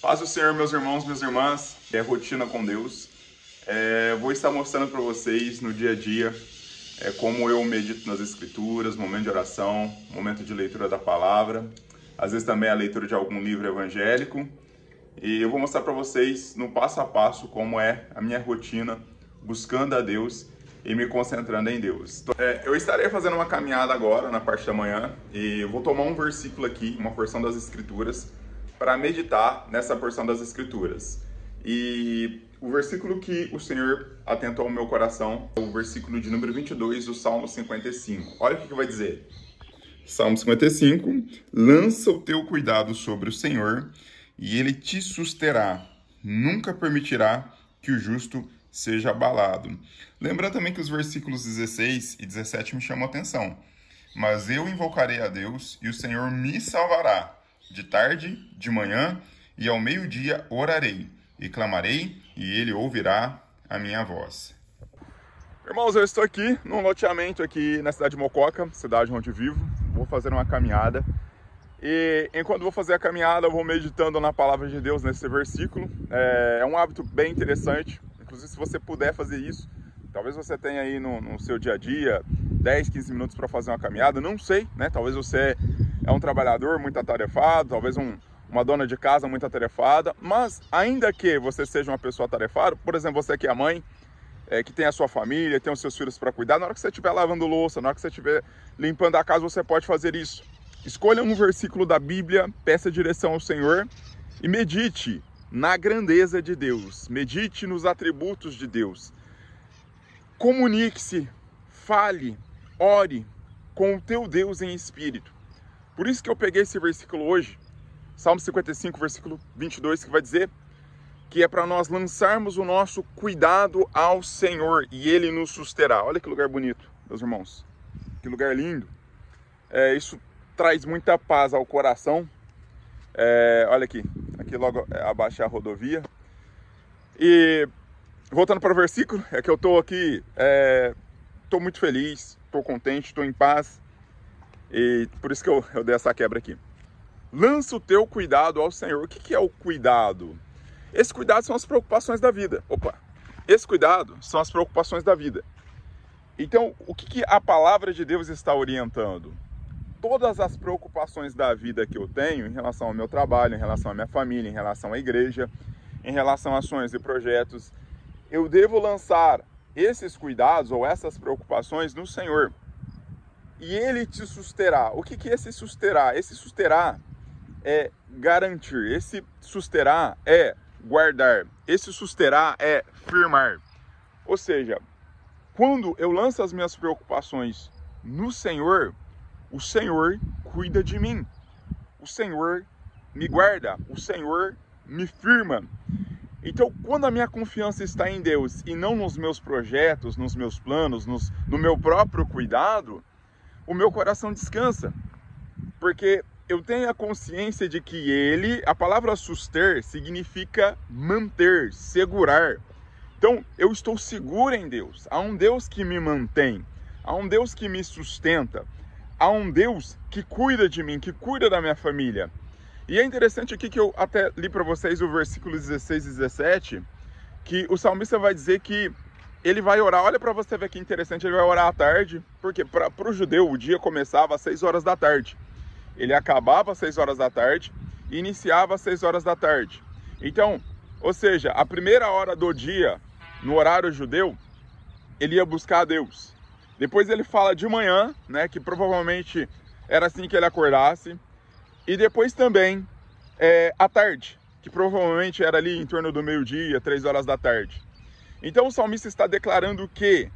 Paz do Senhor, meus irmãos, minhas irmãs, que é rotina com Deus. Vou estar mostrando para vocês no dia a dia como eu medito nas Escrituras, momento de oração, momento de leitura da palavra, às vezes também a leitura de algum livro evangélico. E eu vou mostrar para vocês no passo a passo como é a minha rotina buscando a Deus e me concentrando em Deus. Eu estarei fazendo uma caminhada agora na parte da manhã e eu vou tomar um versículo aqui, uma porção das Escrituras, para meditar nessa porção das Escrituras. E o versículo que o Senhor atentou ao meu coração é o versículo de número 22 do Salmo 55. Olha o que vai dizer. Salmo 55, lança o teu cuidado sobre o Senhor e ele te susterá, nunca permitirá que o justo seja abalado. Lembrando também que os versículos 16 e 17 me chamam a atenção. Mas eu invocarei a Deus e o Senhor me salvará. De tarde, de manhã e ao meio-dia orarei e clamarei e ele ouvirá a minha voz. Irmãos, eu estou aqui num loteamento aqui na cidade de Mococa, cidade onde vivo. Vou fazer uma caminhada e enquanto vou fazer a caminhada eu vou meditando na palavra de Deus nesse versículo. É um hábito bem interessante, inclusive se você puder fazer isso, talvez você tenha aí no seu dia a dia 10, 15 minutos para fazer uma caminhada, não sei, né? Talvez você é um trabalhador muito atarefado, talvez uma dona de casa muito atarefada, mas ainda que você seja uma pessoa atarefada, por exemplo, você que é mãe, que tem a sua família, tem os seus filhos para cuidar, na hora que você estiver lavando louça, na hora que você estiver limpando a casa, você pode fazer isso. Escolha um versículo da Bíblia, peça direção ao Senhor e medite na grandeza de Deus, medite nos atributos de Deus. Comunique-se, fale, ore com o teu Deus em espírito. Por isso que eu peguei esse versículo hoje, Salmo 55, versículo 22, que vai dizer que é para nós lançarmos o nosso cuidado ao Senhor e Ele nos susterá. Olha que lugar bonito, meus irmãos, que lugar lindo. Isso traz muita paz ao coração. Olha aqui logo abaixo é a rodovia. E voltando para o versículo, é que eu estou aqui, estou muito feliz, estou contente, estou em paz. E por isso que eu dei essa quebra aqui. Lança o teu cuidado ao Senhor. O que é o cuidado? Esse cuidado são as preocupações da vida. Esse cuidado são as preocupações da vida. Então, o que a palavra de Deus está orientando? Todas as preocupações da vida que eu tenho em relação ao meu trabalho, em relação à minha família, em relação à igreja, em relação a sonhos e projetos, eu devo lançar esses cuidados ou essas preocupações no Senhor. E Ele te susterá. O que é esse susterá? Esse susterá é garantir. Esse susterá é guardar. Esse susterá é firmar. Ou seja, quando eu lanço as minhas preocupações no Senhor, o Senhor cuida de mim. O Senhor me guarda. O Senhor me firma. Então, quando a minha confiança está em Deus e não nos meus projetos, nos meus planos, no meu próprio cuidado, o meu coração descansa, porque eu tenho a consciência de que Ele, a palavra suster, significa manter, segurar. Então, eu estou seguro em Deus. Há um Deus que me mantém, há um Deus que me sustenta, há um Deus que cuida de mim, que cuida da minha família. E é interessante aqui que eu até li para vocês o versículo 16 e 17, que o salmista vai dizer que ele vai orar. Olha para você ver que interessante, ele vai orar à tarde, porque para o judeu o dia começava às 6 horas da tarde. Ele acabava às 6 horas da tarde e iniciava às 6 horas da tarde. Então, ou seja, a primeira hora do dia, no horário judeu, ele ia buscar a Deus. Depois ele fala de manhã, né, que provavelmente era assim que ele acordasse. E depois também à tarde, que provavelmente era ali em torno do meio-dia, 3 horas da tarde. Então o salmista está declarando que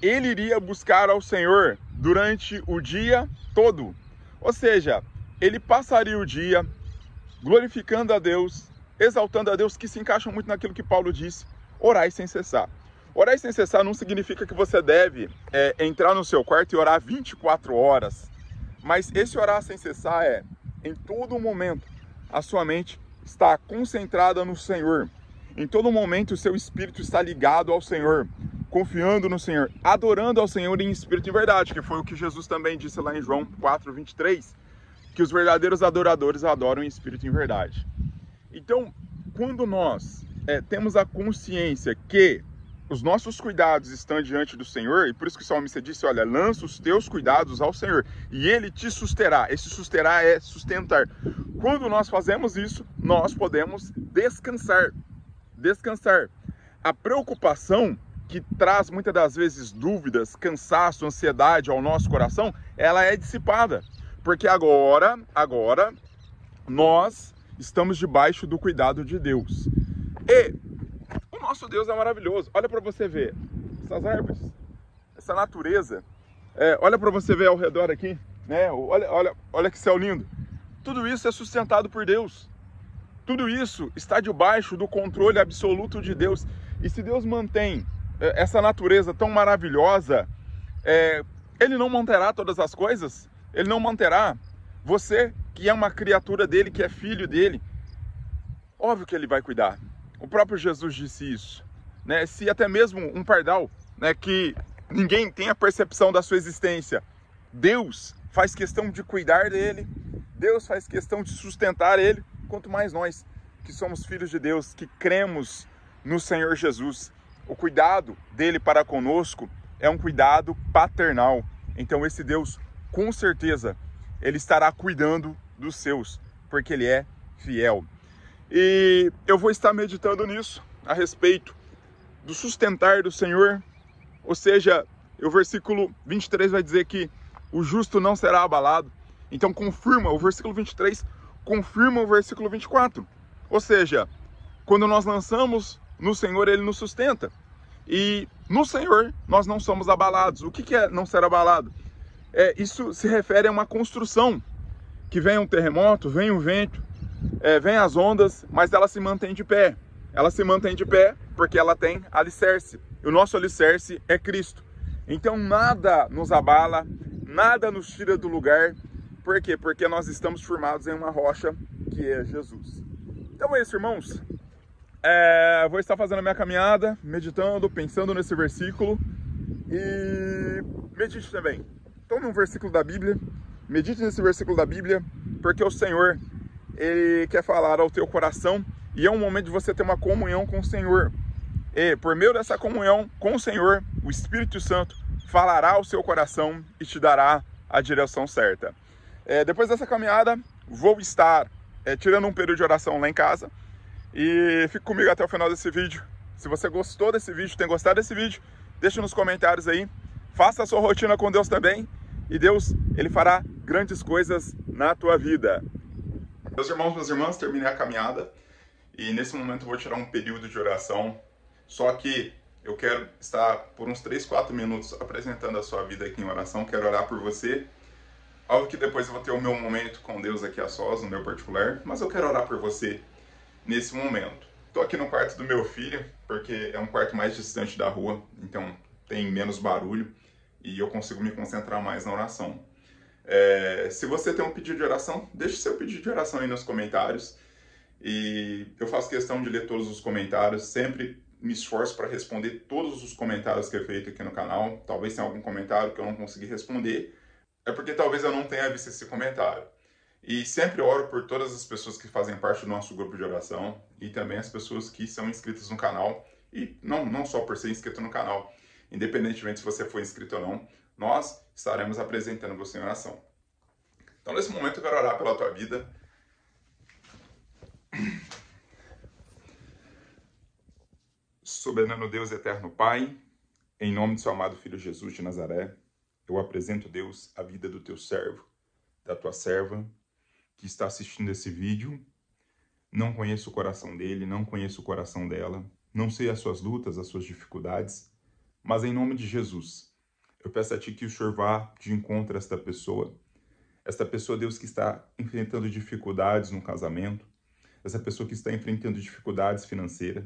ele iria buscar ao Senhor durante o dia todo. Ou seja, ele passaria o dia glorificando a Deus, exaltando a Deus, que se encaixa muito naquilo que Paulo disse, orai sem cessar. Orar sem cessar não significa que você deve entrar no seu quarto e orar 24 horas. Mas esse orar sem cessar em todo momento, a sua mente está concentrada no Senhor. Em todo momento o seu espírito está ligado ao Senhor, confiando no Senhor, adorando ao Senhor em espírito e em verdade, que foi o que Jesus também disse lá em João 4:23, que os verdadeiros adoradores adoram em espírito e em verdade. Então, quando nós temos a consciência que os nossos cuidados estão diante do Senhor, e por isso que o salmista disse, olha, lança os teus cuidados ao Senhor, e Ele te susterá. Esse susterá é sustentar. Quando nós fazemos isso, nós podemos descansar. Descansar. A preocupação que traz muitas das vezes dúvidas, cansaço, ansiedade ao nosso coração, ela é dissipada. Porque agora nós estamos debaixo do cuidado de Deus. E o nosso Deus é maravilhoso. Olha para você ver essas árvores, essa natureza. Olha para você ver ao redor aqui, né? Olha que céu lindo. Tudo isso é sustentado por Deus. Tudo isso está debaixo do controle absoluto de Deus. E se Deus mantém essa natureza tão maravilhosa, Ele não manterá todas as coisas? Ele não manterá você, que é uma criatura dele, que é filho dele? Óbvio que Ele vai cuidar. O próprio Jesus disse isso, né? Se até mesmo um pardal, né, que ninguém tem a percepção da sua existência, Deus faz questão de cuidar dele, Deus faz questão de sustentar ele, quanto mais nós, que somos filhos de Deus, que cremos no Senhor Jesus. O cuidado dele para conosco é um cuidado paternal. Então esse Deus, com certeza, Ele estará cuidando dos seus, porque Ele é fiel. E eu vou estar meditando nisso, a respeito do sustentar do Senhor. Ou seja, o versículo 23 vai dizer que o justo não será abalado. Então confirma, o versículo 23 confirma o versículo 24. Ou seja, quando nós lançamos no Senhor, Ele nos sustenta. E no Senhor nós não somos abalados. O que é não ser abalado? Isso se refere a uma construção. Que vem um terremoto, vem um vento, vem as ondas, mas ela se mantém de pé. Ela se mantém de pé porque ela tem alicerce. E o nosso alicerce é Cristo. Então nada nos abala, nada nos tira do lugar. Por quê? Porque nós estamos firmados em uma rocha que é Jesus. Então é isso, irmãos. Vou estar fazendo a minha caminhada, meditando, pensando nesse versículo. E medite também. Tome um versículo da Bíblia, medite nesse versículo da Bíblia, porque o Senhor, Ele quer falar ao teu coração. E é um momento de você ter uma comunhão com o Senhor. E por meio dessa comunhão com o Senhor, o Espírito Santo falará ao seu coração e te dará a direção certa. Depois dessa caminhada, vou estar tirando um período de oração lá em casa. E fique comigo até o final desse vídeo. Se você gostou desse vídeo, tem gostado desse vídeo, deixa nos comentários aí. Faça a sua rotina com Deus também. E Deus, Ele fará grandes coisas na tua vida. Meus irmãos, minhas irmãs, terminei a caminhada. E nesse momento eu vou tirar um período de oração. Só que eu quero estar por uns 3, 4 minutos apresentando a sua vida aqui em oração. Quero orar por você. Óbvio que depois eu vou ter o meu momento com Deus aqui a sós, no meu particular. Mas eu quero orar por você nesse momento. Estou aqui no quarto do meu filho, porque é um quarto mais distante da rua. Então tem menos barulho. E eu consigo me concentrar mais na oração. Se você tem um pedido de oração, deixe seu pedido de oração aí nos comentários. E eu faço questão de ler todos os comentários. Sempre me esforço para responder todos os comentários que é feito aqui no canal. Talvez tenha algum comentário que eu não consegui responder. É porque talvez eu não tenha visto esse comentário. E sempre oro por todas as pessoas que fazem parte do nosso grupo de oração. E também as pessoas que são inscritas no canal. E não só por ser inscrito no canal. Independentemente se você for inscrito ou não, nós estaremos apresentando você em oração. Então nesse momento eu quero orar pela tua vida. Soberano Deus, eterno Pai, em nome do seu amado Filho Jesus de Nazaré, eu apresento, Deus, a vida do teu servo, da tua serva, que está assistindo esse vídeo. Não conheço o coração dele, não conheço o coração dela, não sei as suas lutas, as suas dificuldades, mas em nome de Jesus, eu peço a Ti que o Senhor vá de encontro a esta pessoa, Deus, que está enfrentando dificuldades no casamento, essa pessoa que está enfrentando dificuldades financeiras,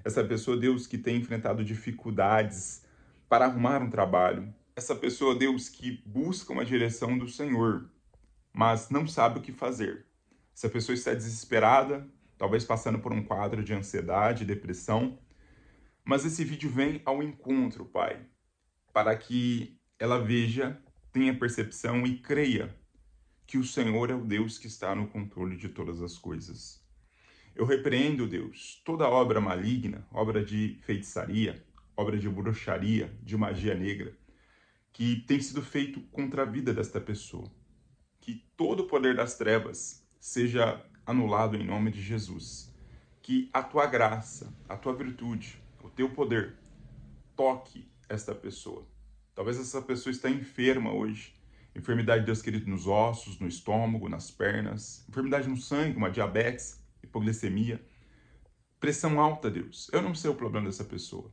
essa pessoa, Deus, que tem enfrentado dificuldades para arrumar um trabalho, essa pessoa, Deus, que busca uma direção do Senhor, mas não sabe o que fazer. Essa pessoa está desesperada, talvez passando por um quadro de ansiedade, depressão, mas esse vídeo vem ao encontro, Pai, para que ela veja, tenha percepção e creia que o Senhor é o Deus que está no controle de todas as coisas. Eu repreendo, Deus, toda obra maligna, obra de feitiçaria, obra de bruxaria, de magia negra, que tem sido feito contra a vida desta pessoa. Que todo o poder das trevas seja anulado em nome de Jesus. Que a tua graça, a tua virtude, o teu poder toque esta pessoa. Talvez essa pessoa está enferma hoje. Enfermidade, Deus querido, nos ossos, no estômago, nas pernas. Enfermidade no sangue, uma diabetes, hipoglicemia. Pressão alta, Deus. Eu não sei o problema dessa pessoa,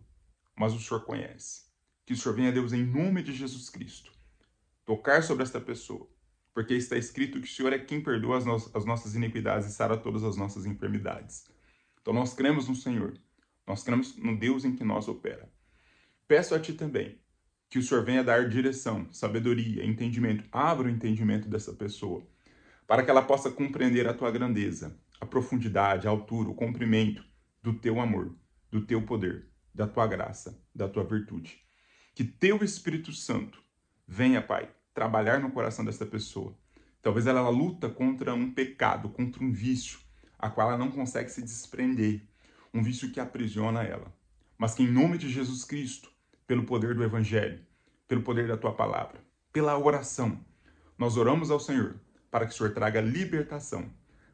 mas o Senhor conhece. Que o Senhor venha, Deus, em nome de Jesus Cristo, tocar sobre esta pessoa. Porque está escrito que o Senhor é quem perdoa as nossas iniquidades e sara todas as nossas enfermidades. Então nós cremos no Senhor. Nós cremos no Deus em que nós opera. Peço a Ti também que o Senhor venha dar direção, sabedoria, entendimento. Abra o entendimento dessa pessoa, para que ela possa compreender a Tua grandeza, a profundidade, a altura, o comprimento do Teu amor, do Teu poder, da Tua graça, da Tua virtude. Que Teu Espírito Santo venha, Pai, trabalhar no coração dessa pessoa. Talvez ela luta contra um pecado, contra um vício, a qual ela não consegue se desprender. Um vício que aprisiona ela. Mas que em nome de Jesus Cristo, pelo poder do Evangelho, pelo poder da Tua palavra, pela oração, nós oramos ao Senhor para que o Senhor traga libertação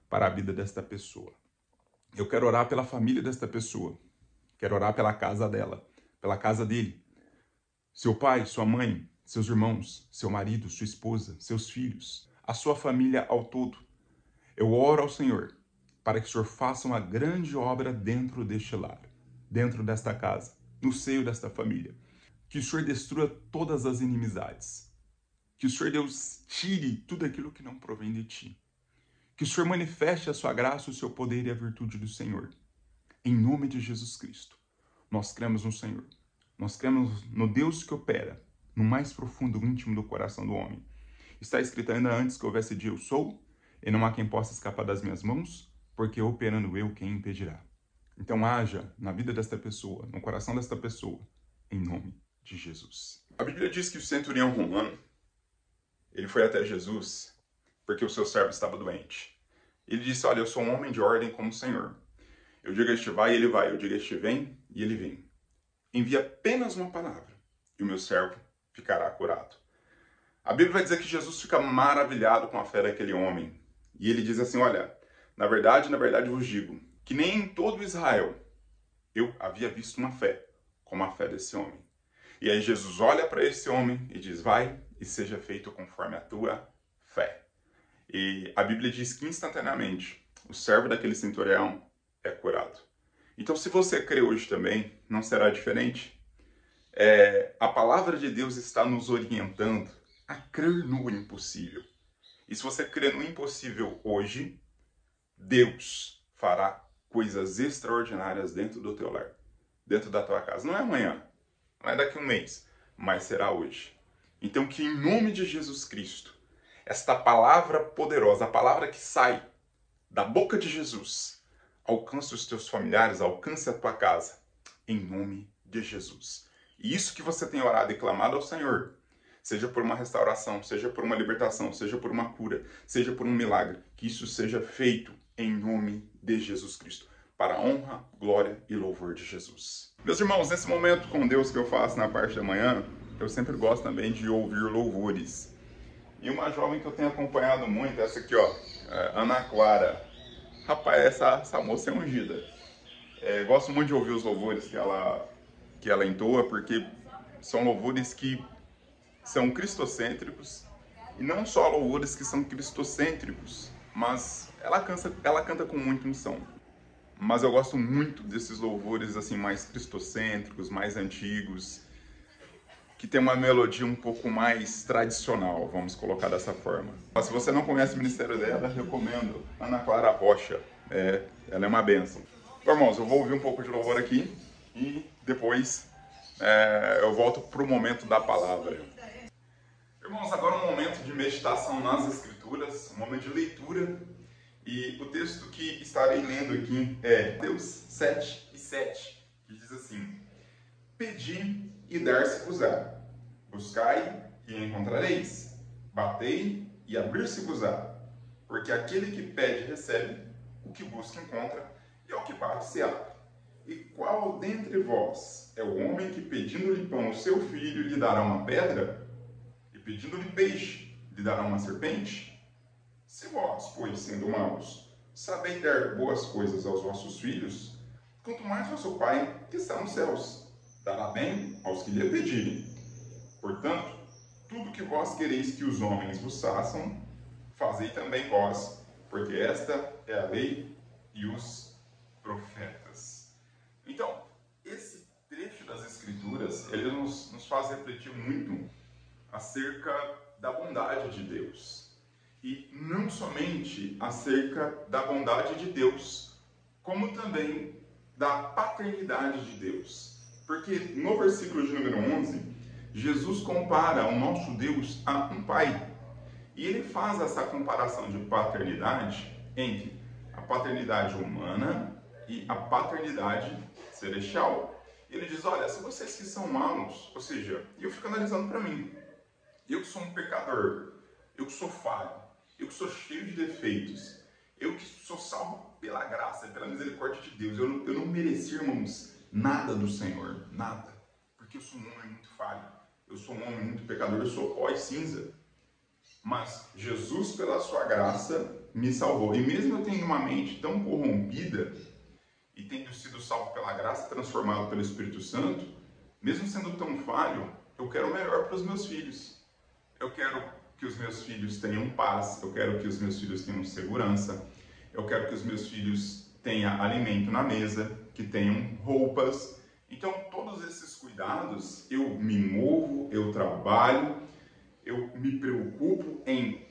para a vida desta pessoa. Eu quero orar pela família desta pessoa. Quero orar pela casa dela, pela casa dele. Seu pai, sua mãe, seus irmãos, seu marido, sua esposa, seus filhos, a sua família ao todo. Eu oro ao Senhor para que o Senhor faça uma grande obra dentro deste lar, dentro desta casa, no seio desta família. Que o Senhor destrua todas as inimizades. Que o Senhor, Deus, tire tudo aquilo que não provém de Ti. Que o Senhor manifeste a sua graça, o seu poder e a virtude do Senhor. Em nome de Jesus Cristo, nós cremos no Senhor. Nós cremos no Deus que opera no mais profundo íntimo do coração do homem. Está escrito ainda antes que houvesse dia eu sou, e não há quem possa escapar das minhas mãos, porque operando eu, quem impedirá? Então haja na vida desta pessoa, no coração desta pessoa, em nome de Jesus. A Bíblia diz que o centurião romano, ele foi até Jesus porque o seu servo estava doente. Ele disse, olha, eu sou um homem de ordem como o Senhor. Eu digo a este vai e ele vai, eu digo a este vem e ele vem. Envia apenas uma palavra e o meu servo ficará curado. A Bíblia vai dizer que Jesus fica maravilhado com a fé daquele homem. E ele diz assim, olha, na verdade vos digo, que nem em todo Israel eu havia visto uma fé como a fé desse homem. E aí Jesus olha para esse homem e diz, vai e seja feito conforme a tua fé. E a Bíblia diz que instantaneamente o servo daquele centurião é curado. Então se você crê hoje também, não será diferente. A palavra de Deus está nos orientando a crer no impossível. E se você crê no impossível hoje, Deus fará coisas extraordinárias dentro do teu lar, dentro da tua casa. Não é amanhã, não é daqui a um mês, mas será hoje. Então que em nome de Jesus Cristo, esta palavra poderosa, a palavra que sai da boca de Jesus, alcance os teus familiares, alcance a tua casa, em nome de Jesus. E isso que você tem orado e clamado ao Senhor, seja por uma restauração, seja por uma libertação, seja por uma cura, seja por um milagre, que isso seja feito em nome de Jesus Cristo, para a honra, glória e louvor de Jesus. Meus irmãos, nesse momento com Deus que eu faço na parte da manhã, eu sempre gosto também de ouvir louvores. E uma jovem que eu tenho acompanhado muito, essa aqui, ó, Ana Clara. Rapaz, essa moça é ungida. Gosto muito de ouvir os louvores que ela entoa, porque são louvores que são cristocêntricos, e não só louvores que são cristocêntricos, mas ela canta com muita unção. Mas eu gosto muito desses louvores assim mais cristocêntricos, mais antigos, que tem uma melodia um pouco mais tradicional, vamos colocar dessa forma. Mas se você não conhece o ministério dela, recomendo Ana Clara Rocha. Ela é uma bênção. Bom, irmãos, eu vou ouvir um pouco de louvor aqui e depois eu volto para o momento da palavra. Irmãos, agora um momento de meditação nas Escrituras, um momento de leitura. E o texto que estarei lendo aqui é Mateus 7:7, que diz assim: Pedi e dar-se-vos-á, buscai e encontrareis, batei e abrir-se-vos-á, porque aquele que pede recebe, o que busca encontra, passear. E qual dentre vós é o homem que, pedindo-lhe pão ao seu filho, lhe dará uma pedra? E pedindo-lhe peixe, lhe dará uma serpente? Se vós, pois, sendo maus, sabeis dar boas coisas aos vossos filhos, quanto mais vosso Pai, que está nos céus, dará bem aos que lhe pedirem. Portanto, tudo que vós quereis que os homens vos façam, fazei também vós, porque esta é a lei e os profetas. Então, esse trecho das Escrituras, ele nos faz refletir muito acerca da bondade de Deus. E não somente acerca da bondade de Deus, como também da paternidade de Deus. Porque no versículo de número 11, Jesus compara o nosso Deus a um pai. E ele faz essa comparação de paternidade entre a paternidade humana e a paternidade celestial. Ele diz, olha, se vocês que são maus, ou seja, eu fico analisando para mim, eu que sou um pecador, eu que sou falho, eu que sou cheio de defeitos, eu que sou salvo pela graça e pela misericórdia de Deus, eu não mereci, irmãos, nada do Senhor, nada, porque eu sou um homem muito falho, eu sou um homem muito pecador, eu sou pó e cinza. Mas Jesus, pela sua graça, me salvou. E mesmo eu tendo uma mente tão corrompida, e tendo sido salvo pela graça, transformado pelo Espírito Santo, mesmo sendo tão falho, eu quero o melhor para os meus filhos. Eu quero que os meus filhos tenham paz, eu quero que os meus filhos tenham segurança, eu quero que os meus filhos tenham alimento na mesa, que tenham roupas. Então, todos esses cuidados, eu me movo, eu trabalho, eu me preocupo em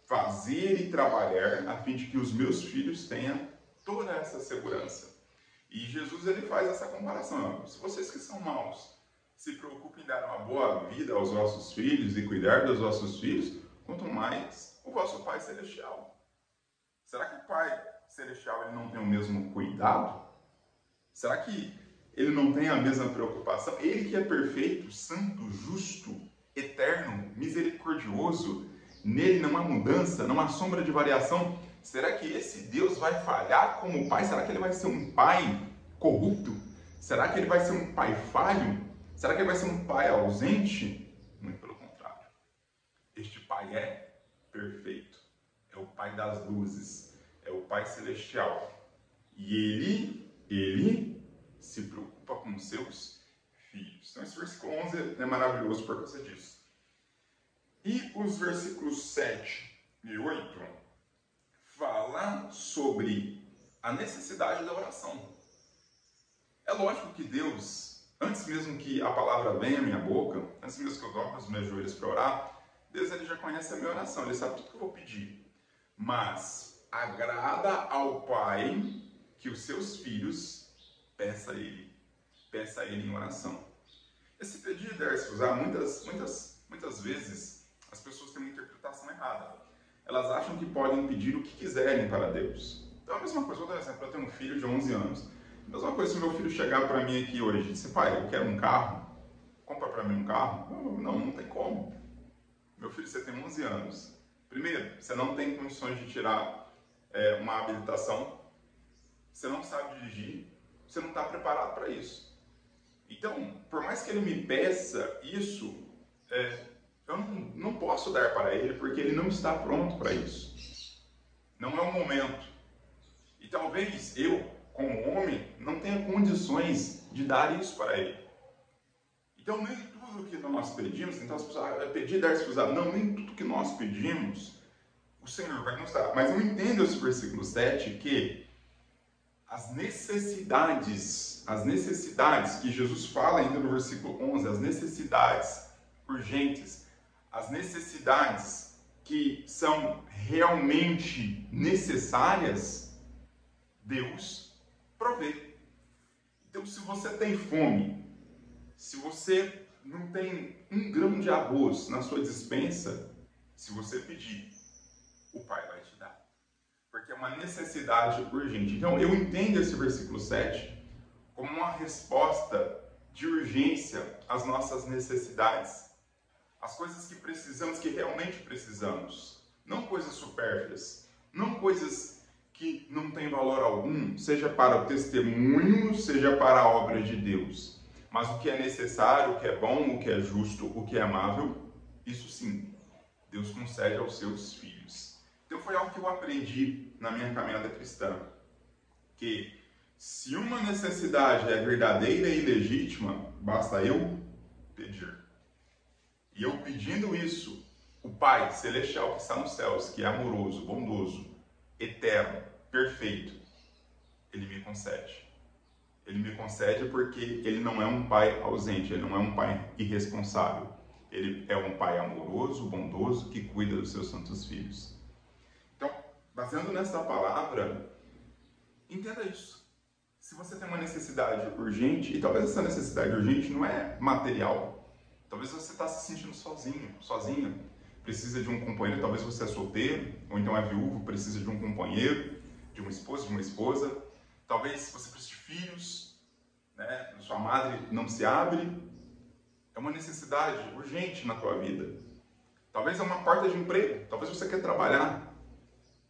fazer e trabalhar a fim de que os meus filhos tenham toda essa segurança. E Jesus, ele faz essa comparação. Se vocês que são maus se preocupem em dar uma boa vida aos vossos filhos e cuidar dos vossos filhos, quanto mais o vosso Pai Celestial. Será que o Pai Celestial ele não tem o mesmo cuidado? Será que ele não tem a mesma preocupação? Ele que é perfeito, santo, justo, eterno, misericordioso, nele não há mudança, não há sombra de variação. Será que esse Deus vai falhar como pai? Será que ele vai ser um pai corrupto? Será que ele vai ser um pai falho? Será que ele vai ser um pai ausente? Muito pelo contrário. Este pai é perfeito. É o pai das luzes. É o pai celestial. E ele se preocupa com os seus filhos. Então esse versículo 11 é maravilhoso por causa disso. E os versículos 7 e 8 fala sobre a necessidade da oração. É lógico que Deus, antes mesmo que a palavra venha à minha boca, antes mesmo que eu dobre os meus joelhos para orar, Deus ele já conhece a minha oração, ele sabe tudo que eu vou pedir. Mas agrada ao Pai que os seus filhos peça a Ele em oração. Esse pedir deve se usar muitas vezes as pessoas têm uma interpretação errada. Elas acham que podem pedir o que quiserem para Deus. Então, a mesma coisa, vou dar um exemplo, eu tenho um filho de 11 anos. A mesma coisa se meu filho chegar para mim aqui hoje e dizer, pai, eu quero um carro, compra para mim um carro. Não tem como. Meu filho, você tem 11 anos. Primeiro, você não tem condições de tirar uma habilitação, você não sabe dirigir, você não está preparado para isso. Então, por mais que ele me peça isso, eu não posso dar para ele, porque ele não está pronto para isso. Não é o momento. E talvez eu, como homem, não tenha condições de dar isso para ele. Então, nem tudo que nós pedimos, então as pessoas pedir, dar-se usar. Não, nem tudo que nós pedimos, o Senhor vai nos dar. Mas eu entendo esse versículo 7, que as necessidades que Jesus fala ainda no versículo 11, as necessidades urgentes, as necessidades que são realmente necessárias, Deus provê. Então, se você tem fome, se você não tem um grão de arroz na sua despensa, se você pedir, o Pai vai te dar. Porque é uma necessidade urgente. Então, eu entendo esse versículo 7 como uma resposta de urgência às nossas necessidades. As coisas que precisamos, que realmente precisamos. Não coisas supérfluas. Não coisas que não tem valor algum, seja para o testemunho, seja para a obra de Deus. Mas o que é necessário, o que é bom, o que é justo, o que é amável, isso sim, Deus concede aos seus filhos. Então foi algo que eu aprendi na minha caminhada cristã, que se uma necessidade é verdadeira e legítima, basta eu pedir. E eu pedindo isso, o Pai Celestial que está nos céus, que é amoroso, bondoso, eterno, perfeito, Ele me concede. Ele me concede porque Ele não é um Pai ausente, Ele não é um Pai irresponsável. Ele é um Pai amoroso, bondoso, que cuida dos seus santos filhos. Então, baseando nessa palavra, entenda isso. Se você tem uma necessidade urgente, e talvez essa necessidade urgente não é material, talvez você está se sentindo sozinho, sozinha, precisa de um companheiro, talvez você é solteiro, ou então é viúvo, precisa de um companheiro, de uma esposa, talvez você precise de filhos, né? Sua madre não se abre, é uma necessidade urgente na tua vida. Talvez é uma porta de emprego, talvez você quer trabalhar.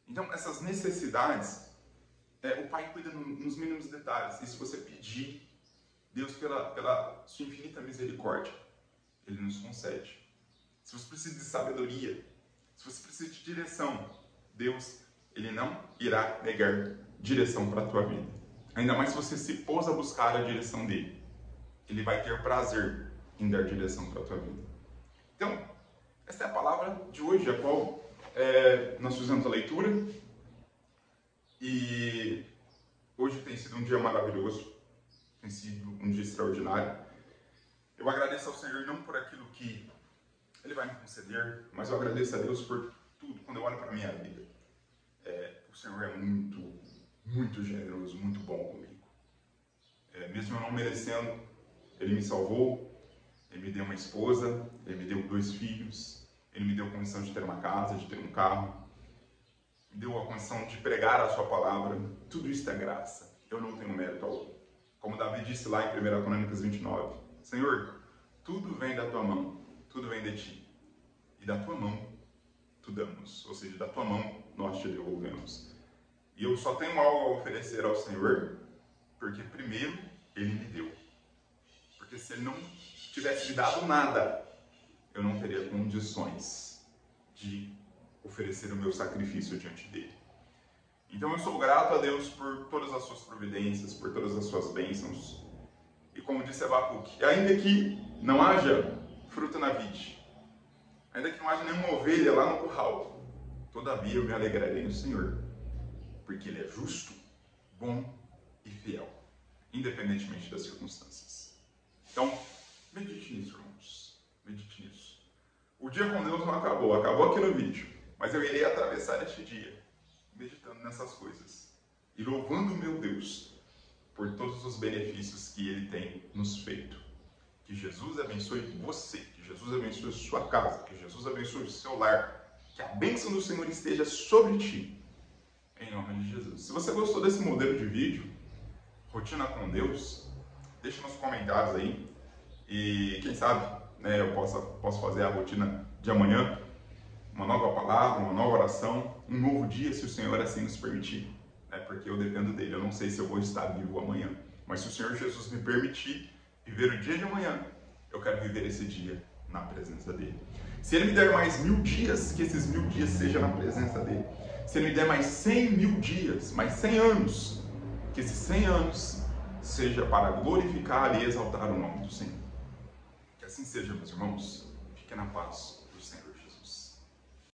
Então, essas necessidades, o Pai cuida nos mínimos detalhes. E se você pedir, Deus, pela sua infinita misericórdia, Ele nos concede. Se você precisa de sabedoria, se você precisa de direção, Deus, Ele não irá negar direção para a tua vida. Ainda mais se você se pôs a buscar a direção dEle. Ele vai ter prazer em dar direção para a tua vida. Então, essa é a palavra de hoje, a qual nós fizemos a leitura. E hoje tem sido um dia maravilhoso, tem sido um dia extraordinário. Eu agradeço ao Senhor não por aquilo que Ele vai me conceder, mas eu agradeço a Deus por tudo. Quando eu olho para a minha vida, o Senhor é muito, muito generoso, muito bom comigo. Mesmo eu não merecendo, Ele me salvou, Ele me deu uma esposa, Ele me deu 2 filhos, Ele me deu a condição de ter uma casa, de ter um carro, me deu a condição de pregar a sua palavra. Tudo isso é graça, eu não tenho mérito algum. Como Davi disse lá em 1 Crônicas 29, Senhor, tudo vem da tua mão, tudo vem de ti, e da tua mão tu damos, ou seja, da tua mão nós te devolvemos. E eu só tenho algo a oferecer ao Senhor, porque primeiro Ele me deu. Porque se Ele não tivesse me dado nada, eu não teria condições de oferecer o meu sacrifício diante dEle. Então eu sou grato a Deus por todas as suas providências, por todas as suas bênçãos. E como disse Abacuque, ainda que não haja fruta na vide, ainda que não haja nenhuma ovelha lá no curral, todavia eu me alegrarei no Senhor, porque Ele é justo, bom e fiel, independentemente das circunstâncias. Então, medite nisso, irmãos, medite nisso. O dia com Deus não acabou, acabou aqui no vídeo, mas eu irei atravessar este dia meditando nessas coisas e louvando o meu Deus por todos os benefícios que Ele tem nos feito. Que Jesus abençoe você, que Jesus abençoe a sua casa, que Jesus abençoe o seu lar, que a bênção do Senhor esteja sobre ti, em nome de Jesus. Se você gostou desse modelo de vídeo, Rotina com Deus, deixa nos comentários aí, e quem sabe, né, eu posso fazer a rotina de amanhã, uma nova palavra, uma nova oração, um novo dia, se o Senhor assim nos permitir, né, porque eu dependo dEle. Eu não sei se eu vou estar vivo amanhã, mas se o Senhor Jesus me permitir viver o dia de amanhã, eu quero viver esse dia na presença dEle. Se Ele me der mais 1000 dias, que esses 1000 dias sejam na presença dEle. Se Ele me der mais 100.000 dias, mais 100 anos, que esses 100 anos seja para glorificar e exaltar o nome do Senhor. Que assim seja, meus irmãos. Fiquem na paz.